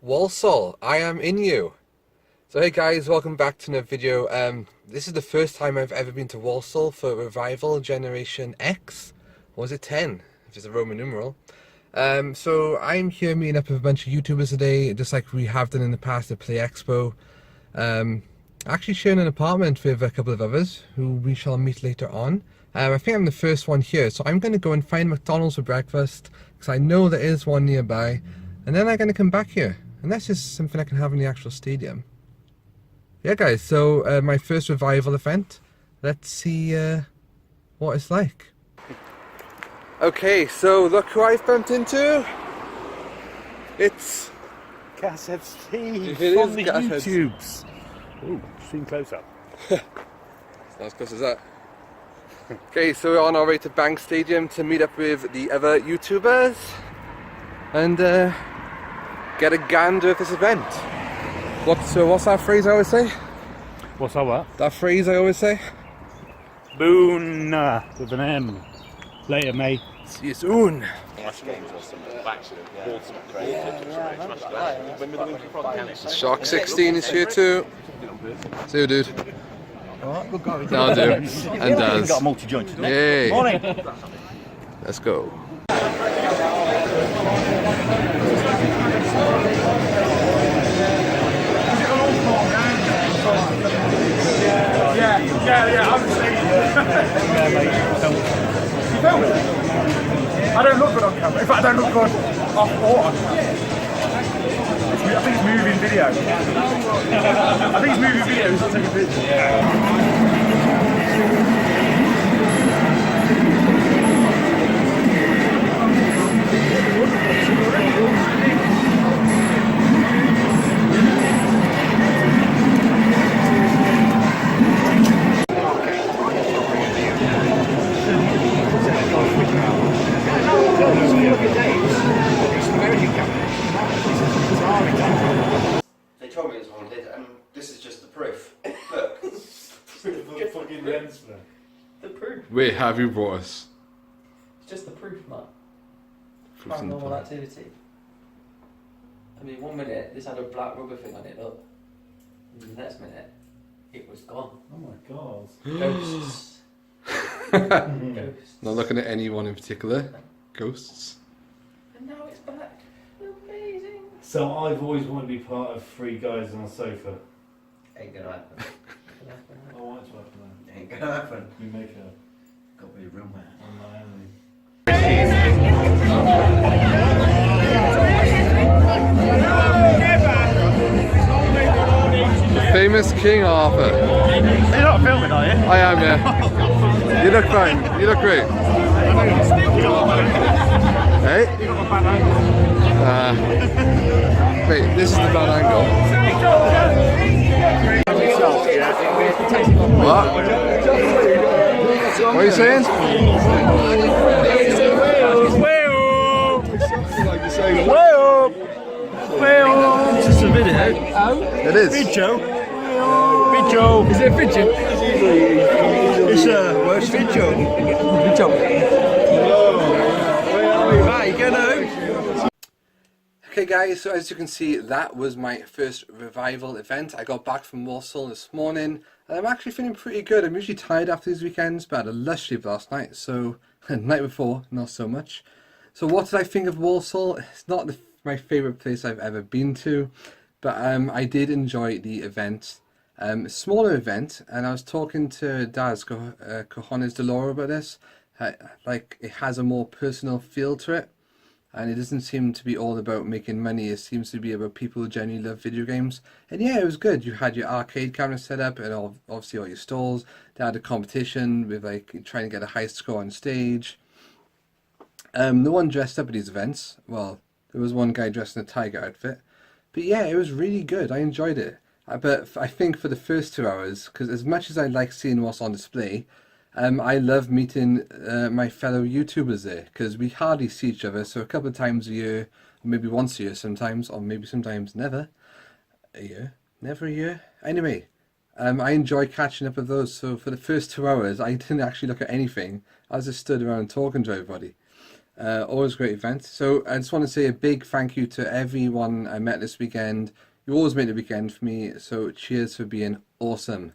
Walsall, I am in you. So hey guys, welcome back to another video. This is the first time I've ever been to Walsall for Revival Generation X. Or was it 10? If it's a Roman numeral. So I'm here meeting up with a bunch of YouTubers today, just like we have done in the past at Play Expo. Actually sharing an apartment with a couple of others who we shall meet later on. I think I'm the first one here, so I'm going to go and find McDonald's for breakfast, because I know there is one nearby, and then I'm going to come back here. And that's just something I can have in the actual stadium. Yeah guys, so my first revival event. Let's see what it's like. Okay, so look who I've bumped into. It's Gashead Steve it from is the Gashead. YouTubes. Ooh, seen close up. It's not as close as that. Okay, so we're on our way to Bank Stadium to meet up with the other YouTubers and get a gander at this event. What's that phrase I always say? What's that what? That phrase I always say? Boon with an M. Later, mate. See you soon. Shark 16 is here too. See you, dude. Now do. And does. Got a multi-joint today. Yay. Morning. Let's go. Yeah, I'm saying. You film it? I don't look good on camera. In fact, I don't look good off or on camera. I think it's moving video. I think it's moving video, it's not taking pictures. They told me it was haunted, and this is just the proof. Look. The proof. Wait, have you brought us? It's just the proof, man. Proofs in the Paranormal pudding. activity. I mean, 1 minute this had a black rubber thing on it, look. And the next minute, it was gone. Oh my god. Ghosts. Ghosts. Not looking at anyone in particular. Ghosts. And now it's back. Amazing. So I've always wanted to be part of three guys on a sofa. Ain't gonna happen. I want to happen. Ain't gonna happen. You make a Got to be a real man. on Miami. The famous King Arthur. You're not filming, are you? I am, yeah. You look fine. You look great. Hey? Wait, this is the bad angle. What? What are you saying? It's just a video. It is. Video. Video. Is it a video? It's where's video? Video. Right, you going home? Okay guys, so as you can see, that was my first revival event. I got back from Walsall this morning, and I'm actually feeling pretty good. I'm usually tired after these weekends, but I had a lush sleep last night, so the night before, not so much. So what did I think of Walsall? It's not my favourite place I've ever been to, but I did enjoy the event. A smaller event, and I was talking to Daz Cojones de Loro about this. Like, it has a more personal feel to it. And it doesn't seem to be all about making money. It seems to be about people who genuinely love video games. And yeah, it was good. You had your arcade camera set up and obviously all your stalls. They had a competition with like trying to get a high score on stage. No one dressed up at these events. Well, there was one guy dressed in a tiger outfit. But yeah, it was really good. I enjoyed it. But I think for the first 2 hours, because as much as I like seeing what's on display, I love meeting my fellow YouTubers there, because we hardly see each other, so a couple of times a year, or maybe once a year sometimes, or maybe sometimes never a year. Never a year? Anyway, I enjoy catching up with those, so for the first 2 hours I didn't actually look at anything. I was just stood around talking to everybody. Always a great event. So I just want to say a big thank you to everyone I met this weekend. You always make the weekend for me, so cheers for being awesome.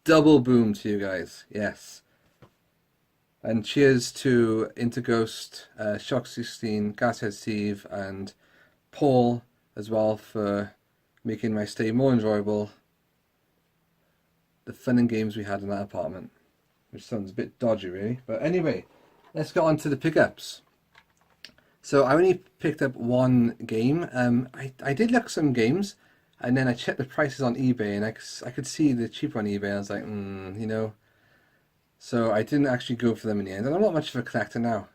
Double boom to you guys, yes. And cheers to Interghost, Shock16, Gashead Steve, and Paul as well for making my stay more enjoyable. The fun and games we had in that apartment, which sounds a bit dodgy really, but anyway, let's get on to the pickups. So I only picked up one game. I did look at some games, and then I checked the prices on eBay, and I could see the cheaper on eBay. I was like, you know. So I didn't actually go for them in the end, and I'm not much of a collector now,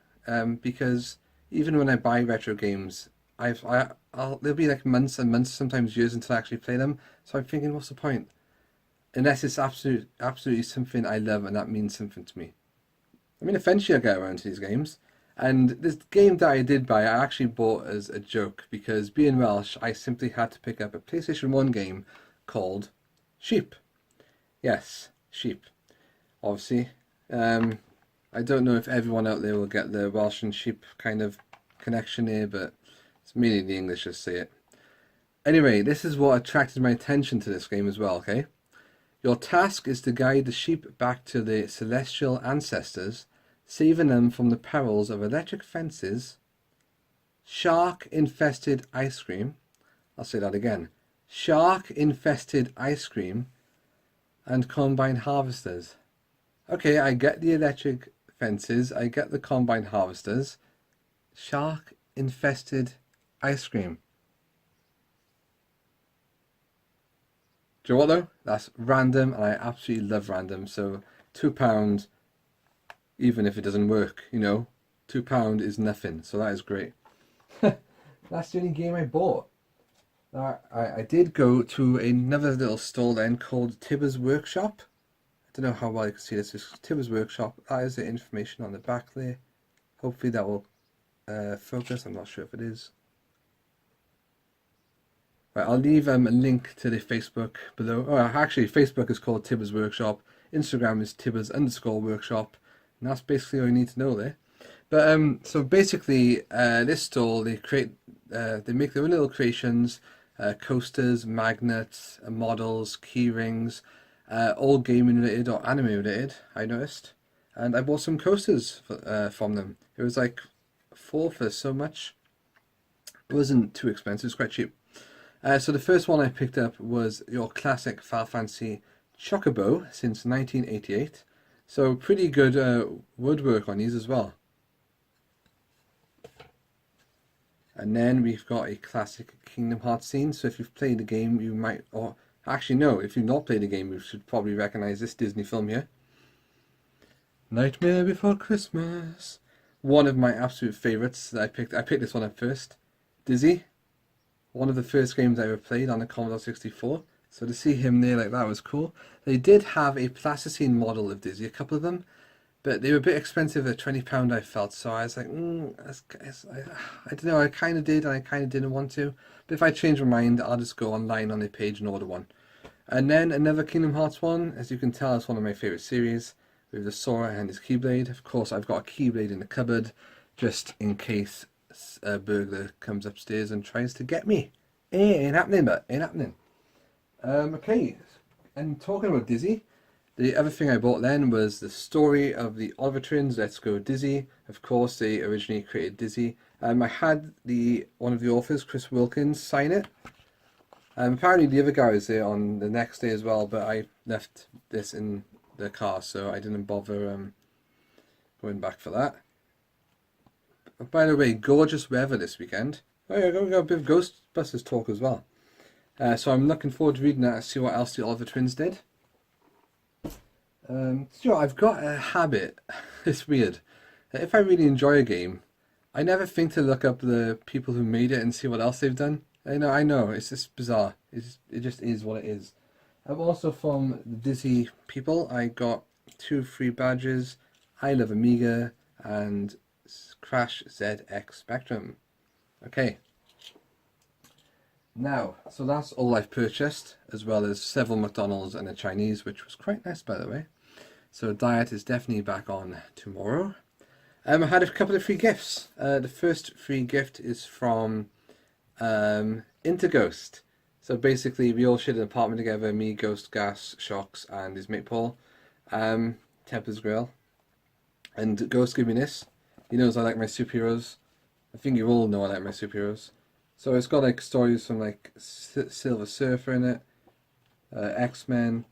because even when I buy retro games, there'll be like months and months, sometimes years until I actually play them. So I'm thinking, what's the point? Unless it's absolutely something I love and that means something to me. I mean, eventually I'll get around to these games. And this game that I did buy, I actually bought as a joke, because being Welsh, I simply had to pick up a PlayStation 1 game called Sheep. Yes, Sheep. Obviously. I don't know if everyone out there will get the Welsh and Sheep kind of connection here, but it's mainly the English that say it. Anyway, this is what attracted my attention to this game as well, okay? Your task is to guide the sheep back to their celestial ancestors, saving them from the perils of electric fences, shark-infested ice cream, I'll say that again, shark-infested ice cream, and combine harvesters. Okay, I get the electric fences, I get the combine harvesters, shark-infested ice cream. Do you know what though? That's random, and I absolutely love random, so £2, even if it doesn't work, you know, £2 is nothing, so that is great. That's the only game I bought. I did go to another little stall then called Tibbers Workshop. I don't know how well you can see this. It's Tibbers Workshop. That is the information on the back there. Hopefully that will focus. I'm not sure if it is. Right, I'll leave a link to the Facebook below. Oh, actually, Facebook is called Tibbers Workshop. Instagram is Tibbers_Workshop. And that's basically all you need to know there. But so basically, this stall, they make their own little creations, coasters, magnets, models, key rings, all gaming related or anime related, I noticed. And I bought some coasters from them. It was like 4 for so much. It wasn't too expensive, it was quite cheap. So the first one I picked up was your classic Final Fantasy Chocobo since 1988. So pretty good woodwork on these as well. And then we've got a classic Kingdom Hearts scene. So if you've played the game, you might, or actually no, if you've not played the game, you should probably recognize this Disney film here. Nightmare Before Christmas. One of my absolute favorites that I picked this one up first. Dizzy. One of the first games I ever played on the Commodore 64. So to see him there like that was cool. They did have a plasticine model of Dizzy, a couple of them, but they were a bit expensive at £20 I felt, so I was like, I don't know, I kind of did and I kind of didn't want to. But if I change my mind, I'll just go online on their page and order one. And then another Kingdom Hearts one, as you can tell, it's one of my favourite series, with the Sora and his Keyblade. Of course, I've got a Keyblade in the cupboard, just in case a burglar comes upstairs and tries to get me. Ain't happening, but ain't happening. Okay, and talking about Dizzy, the other thing I bought then was the story of the Oliver Twins, Let's Go Dizzy. Of course, they originally created Dizzy. I had one of the authors, Chris Wilkins, sign it. Apparently the other guy was there on the next day as well, but I left this in the car, so I didn't bother going back for that. By the way, gorgeous weather this weekend. Oh yeah, we got a bit of Ghostbusters talk as well. So I'm looking forward to reading that and see what else the Oliver Twins did. So I've got a habit, it's weird, that if I really enjoy a game, I never think to look up the people who made it and see what else they've done. I know, it's just bizarre. It just is what it is. I'm also from the Dizzy people. I got 2 free badges, I Love Amiga, and Crash ZX Spectrum. Okay. Now, so that's all I've purchased, as well as several McDonald's and a Chinese, which was quite nice, by the way. So diet is definitely back on tomorrow. I had a couple of free gifts. The first free gift is from Interghost. So basically, we all shared an apartment together, me, Ghost, Gas, Shocks, and his mate Paul. Tibbers Grill. And Ghost gave me this. He knows I like my superheroes. I think you all know I like my superheroes. So it's got like stories from like Silver Surfer in it, X-Men.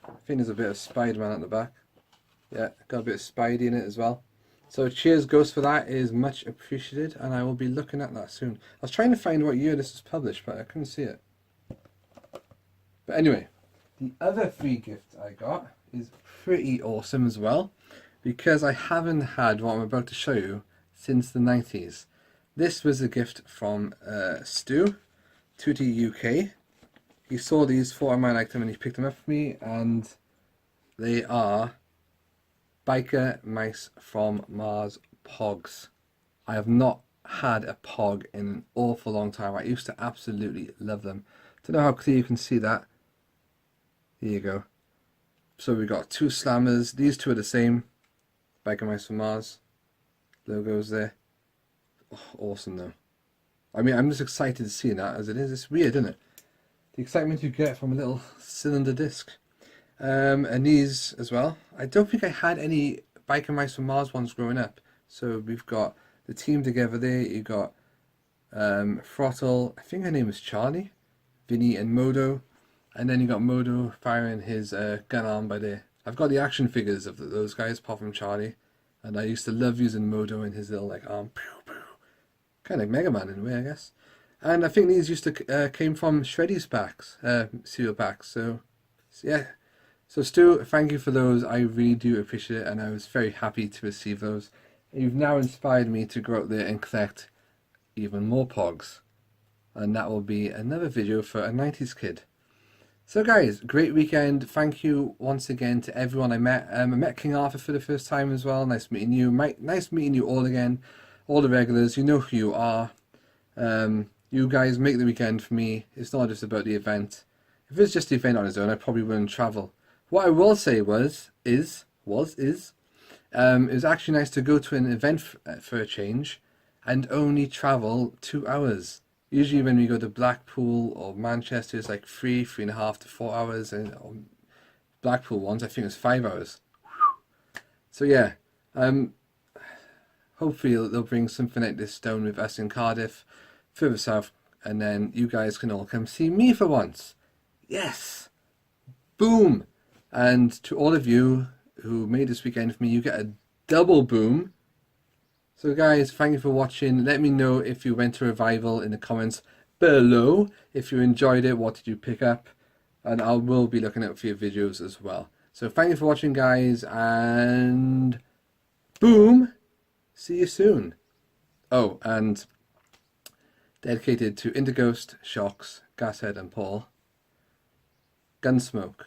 I think there's a bit of Spider-Man at the back. Yeah, got a bit of Spidey in it as well. So cheers Ghost for that, it is much appreciated, and I will be looking at that soon. I was trying to find what year this was published, but I couldn't see it. But anyway, the other free gift I got is pretty awesome as well, because I haven't had what I'm about to show you since the 90s. This was a gift from Stu, Tootie UK. He saw these, thought I might like them, and he picked them up for me, and they are Biker Mice from Mars Pogs. I have not had a Pog in an awful long time. I used to absolutely love them. Don't know how clear you can see that. Here you go. So we got two slammers. These two are the same. Biker Mice from Mars. Logos there. Oh, awesome though. I mean, I'm just excited to see that as it is. It's weird, isn't it? The excitement you get from a little cylinder disc. And these as well. I don't think I had any Biker Mice from Mars ones growing up. So we've got the team together there. You got Throttle. I think her name was Charlie, Vinny, and Modo. And then you got Modo firing his gun arm by there. I've got the action figures of those guys, apart from Charlie. And I used to love using Modo in his little like arm. Kind of like Mega Man in a way, I guess. And I think these used to came from Shreddy's packs, cereal packs. So yeah. So Stu, thank you for those. I really do appreciate it, and I was very happy to receive those. You've now inspired me to go out there and collect even more Pogs. And that will be another video for a 90s kid. So guys, great weekend. Thank you once again to everyone I met. I met King Arthur for the first time as well. Nice meeting you. Nice meeting you all again. All the regulars, you know who you are. You guys make the weekend for me. It's not just about the event. If it was just the event on its own, I probably wouldn't travel. What I will say it was actually nice to go to an event for a change and only travel 2 hours. Usually when we go to Blackpool or Manchester, it's like 3.5 to 4 hours, and Blackpool ones I think it was 5 hours. So yeah, hopefully they'll bring something like this down with us in Cardiff, further south, and then you guys can all come see me for once. Yes! Boom! And to all of you who made this weekend for me, you get a double boom. So guys, thank you for watching. Let me know if you went to Revival in the comments below. If you enjoyed it, what did you pick up? And I will be looking out for your videos as well. So thank you for watching guys, and boom! See you soon. Oh, and dedicated to Interghost, Shocks, Gashead and Paul. Gunsmoke.